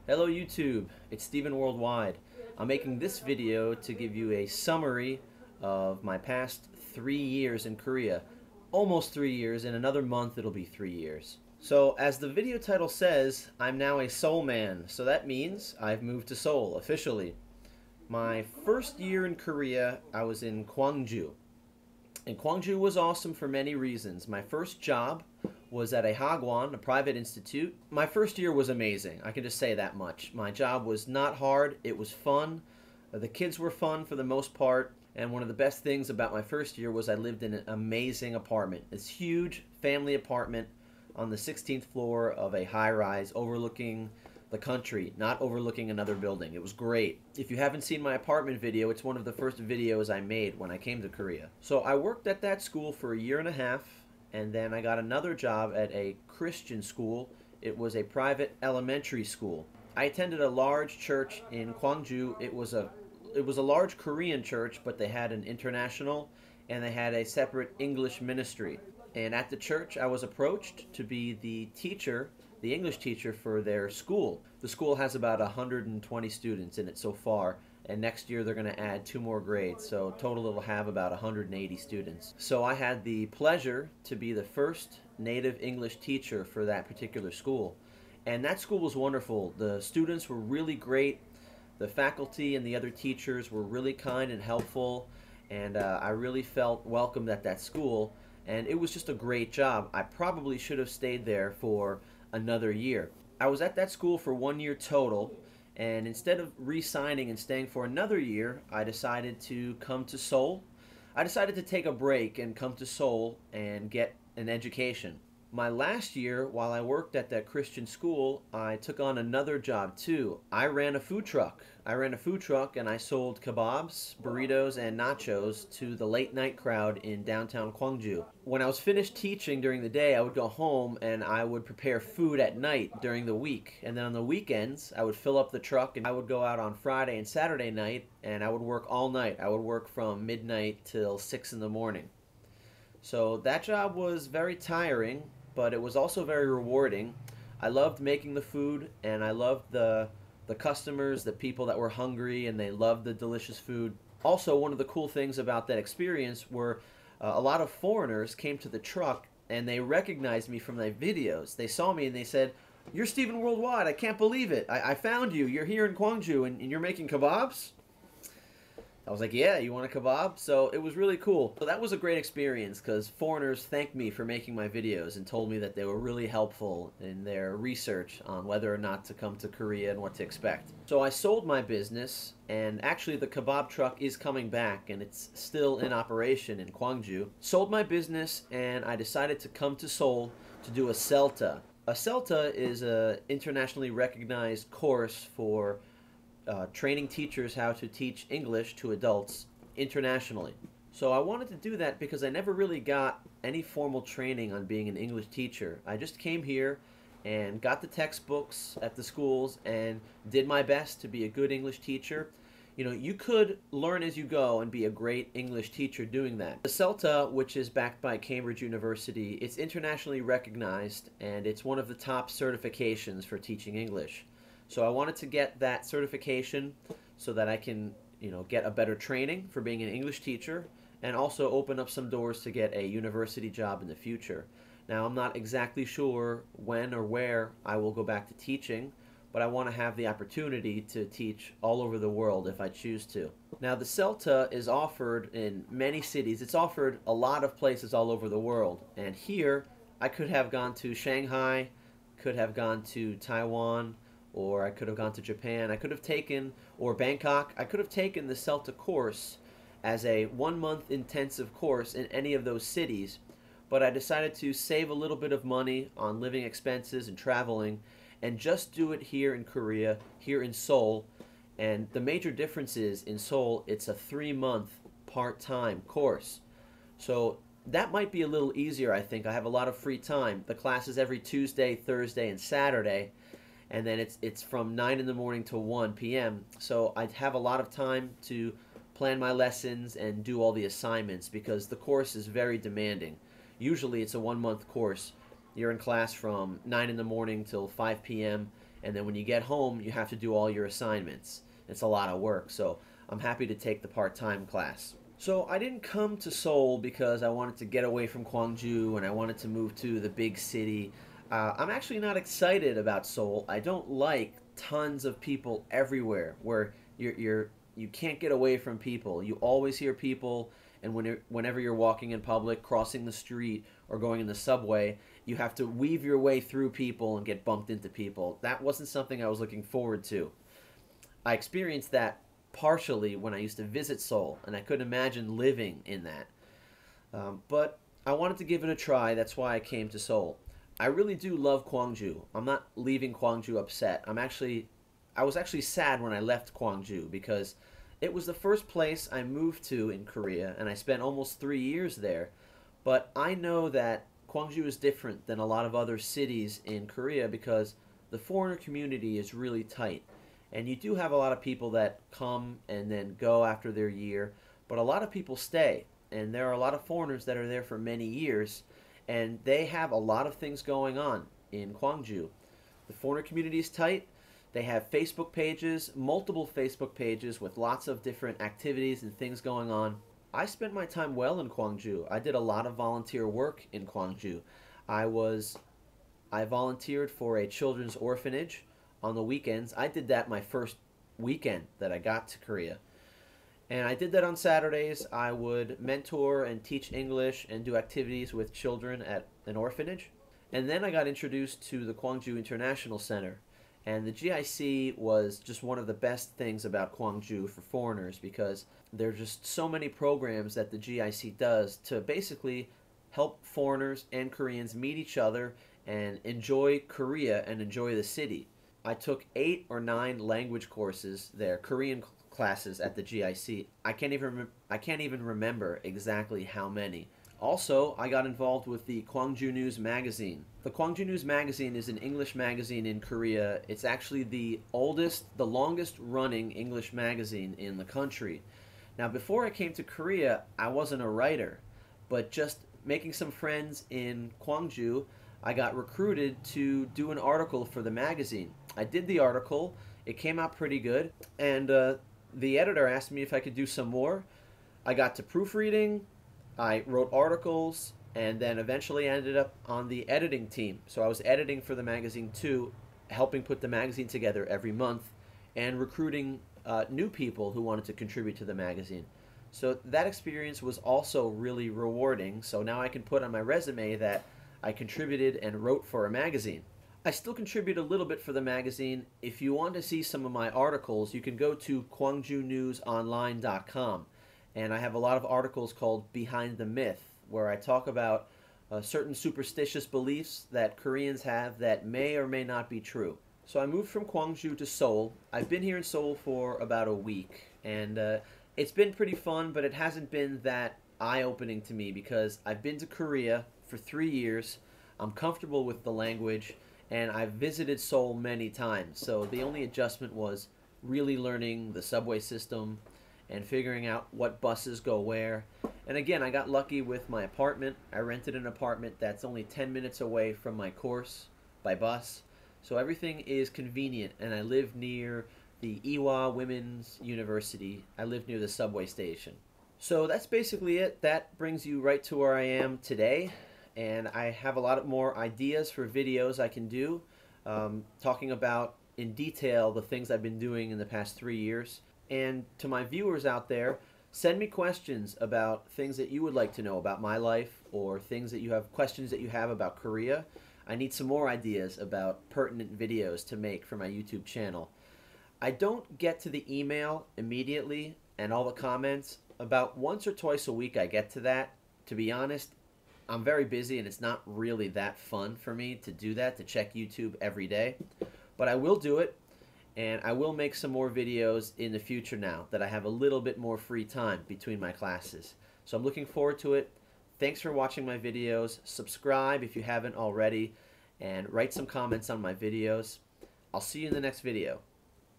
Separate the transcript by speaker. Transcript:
Speaker 1: Hello YouTube, it's StephenWorldwide. I'm making this video to give you a summary of my past 3 years in Korea. Almost 3 years, in another month it'll be 3 years. So as the video title says, I'm now a Seoul Man, so that means I've moved to Seoul officially. My first year in Korea, I was in Gwangju. And Gwangju was awesome for many reasons. My first job was at a hagwon, a private institute. My first year was amazing. I can just say that much. My job was not hard. It was fun. The kids were fun for the most part. And one of the best things about my first year was I lived in an amazing apartment. This huge family apartment on the 16th floor of a high-rise overlooking the country, not overlooking another building. It was great. If you haven't seen my apartment video, it's one of the first videos I made when I came to Korea. So I worked at that school for a year and a half, and then I got another job at a Christian school. It was a private elementary school. I attended a large church in Gwangju. It was a large Korean church, but they had an international and they had a separate English ministry. And at the church, I was approached to be the teacher, the English teacher for their school. The school has about 120 students in it so far, and next year they're going to add 2 more grades, so total it'll have about 180 students. So I had the pleasure to be the first native English teacher for that particular school. And that school was wonderful. The students were really great. The faculty and the other teachers were really kind and helpful, and I really felt welcomed at that school. And it was just a great job. I probably should have stayed there for another year. I was at that school for 1 year total, and instead of re-signing and staying for another year, I decided to come to Seoul. I decided to take a break and come to Seoul and get an education. My last year, while I worked at that Christian school, I took on another job too. I ran a food truck. And I sold kebabs, burritos, and nachos to the late night crowd in downtown Gwangju. When I was finished teaching during the day, I would go home and I would prepare food at night during the week. And then on the weekends, I would fill up the truck and I would go out on Friday and Saturday night and I would work all night. I would work from midnight till 6 in the morning. So that job was very tiring, but it was also very rewarding. I loved making the food, and I loved the customers, the people that were hungry, and they loved the delicious food. Also, one of the cool things about that experience were a lot of foreigners came to the truck, and they recognized me from my videos. They saw me, and they said, "You're StephenWorldwide, I can't believe it. I found you. You're here in Gwangju, and you're making kebabs?" I was like, "Yeah, you want a kebab?" So it was really cool. So that was a great experience because foreigners thanked me for making my videos and told me that they were really helpful in their research on whether or not to come to Korea and what to expect. So I sold my business, and actually the kebab truck is coming back and it's still in operation in Gwangju. Sold my business and I decided to come to Seoul to do a CELTA. A CELTA is an internationally recognized course for training teachers how to teach English to adults internationally. So I wanted to do that because I never really got any formal training on being an English teacher. I just came here and got the textbooks at the schools and did my best to be a good English teacher. You know, you could learn as you go and be a great English teacher doing that. The CELTA, which is backed by Cambridge University, it's internationally recognized and it's one of the top certifications for teaching English. So I wanted to get that certification so that I can, get a better training for being an English teacher and also open up some doors to get a university job in the future. Now, I'm not exactly sure when or where I will go back to teaching, but I want to have the opportunity to teach all over the world if I choose to. Now, the CELTA is offered in many cities. It's offered a lot of places all over the world. And here, I could have gone to Shanghai, could have gone to Taiwan, or I could have gone to Japan. I could have taken, or Bangkok, I could have taken the CELTA course as a 1-month intensive course in any of those cities, but I decided to save a little bit of money on living expenses and traveling and just do it here in Korea, here in Seoul. And the major difference is in Seoul, it's a 3-month part-time course. So that might be a little easier, I think. I have a lot of free time. The class is every Tuesday, Thursday, and Saturday. And then it's from 9 in the morning to 1 p.m. So I'd have a lot of time to plan my lessons and do all the assignments because the course is very demanding. Usually it's a 1-month course. You're in class from 9 in the morning till 5 p.m. and then when you get home, you have to do all your assignments. It's a lot of work, so I'm happy to take the part-time class. So I didn't come to Seoul because I wanted to get away from Gwangju and I wanted to move to the big city. I'm actually not excited about Seoul. I don't like tons of people everywhere where you can't get away from people. You always hear people, and whenever you're walking in public, crossing the street, or going in the subway, you have to weave your way through people and get bumped into people. That wasn't something I was looking forward to. I experienced that partially when I used to visit Seoul, and I couldn't imagine living in that. But I wanted to give it a try. That's why I came to Seoul. I really do love Gwangju. I'm not leaving Gwangju upset. I was actually sad when I left Gwangju because it was the first place I moved to in Korea, and I spent almost 3 years there. But I know that Gwangju is different than a lot of other cities in Korea because the foreigner community is really tight. And you do have a lot of people that come and then go after their year, but a lot of people stay. And there are a lot of foreigners that are there for many years, and they have a lot of things going on in Gwangju. The foreigner community is tight. They have Facebook pages, multiple Facebook pages with lots of different activities and things going on. I spent my time well in Gwangju. I did a lot of volunteer work in Gwangju. I volunteered for a children's orphanage on the weekends. I did that my first weekend that I got to Korea. And I did that on Saturdays. I would mentor and teach English and do activities with children at an orphanage. And then I got introduced to the Gwangju International Center. And the GIC was just one of the best things about Gwangju for foreigners because there are just so many programs that the GIC does to basically help foreigners and Koreans meet each other and enjoy Korea and enjoy the city. I took 8 or 9 language courses there, Korean classes at the GIC. I can't even remember exactly how many. Also, I got involved with the Gwangju News magazine. The Gwangju News magazine is an English magazine in Korea. It's actually the longest running English magazine in the country. Now, before I came to Korea, I wasn't a writer, but just making some friends in Gwangju, I got recruited to do an article for the magazine. I did the article, it came out pretty good, and the editor asked me if I could do some more. I got to proofreading, I wrote articles, and then eventually ended up on the editing team. So I was editing for the magazine too, helping put the magazine together every month, and recruiting new people who wanted to contribute to the magazine. So that experience was also really rewarding, so now I can put on my resume that I contributed and wrote for a magazine. I still contribute a little bit for the magazine. If you want to see some of my articles, you can go to gwangjunewsonline.com. And I have a lot of articles called Behind the Myth, where I talk about certain superstitious beliefs that Koreans have that may or may not be true. So I moved from Gwangju to Seoul. I've been here in Seoul for about a week, and it's been pretty fun, but it hasn't been that eye-opening to me because I've been to Korea for 3 years. I'm comfortable with the language, and I've visited Seoul many times. So the only adjustment was really learning the subway system and figuring out what buses go where. And again, I got lucky with my apartment. I rented an apartment that's only 10 minutes away from my course by bus. So everything is convenient, and I live near the Ewha Women's University. I live near the subway station. So that's basically it. That brings you right to where I am today. And I have a lot more ideas for videos I can do, talking about in detail the things I've been doing in the past 3 years. And to my viewers out there, send me questions about things that you would like to know about my life, or things that you have, questions that you have about Korea. I need some more ideas about pertinent videos to make for my YouTube channel. I don't get to the email immediately and all the comments. About once or twice a week I get to that. To be honest, I'm very busy and it's not really that fun for me to do that, to check YouTube every day. But I will do it, and I will make some more videos in the future now that I have a little bit more free time between my classes. So I'm looking forward to it. Thanks for watching my videos. Subscribe if you haven't already, and write some comments on my videos. I'll see you in the next video.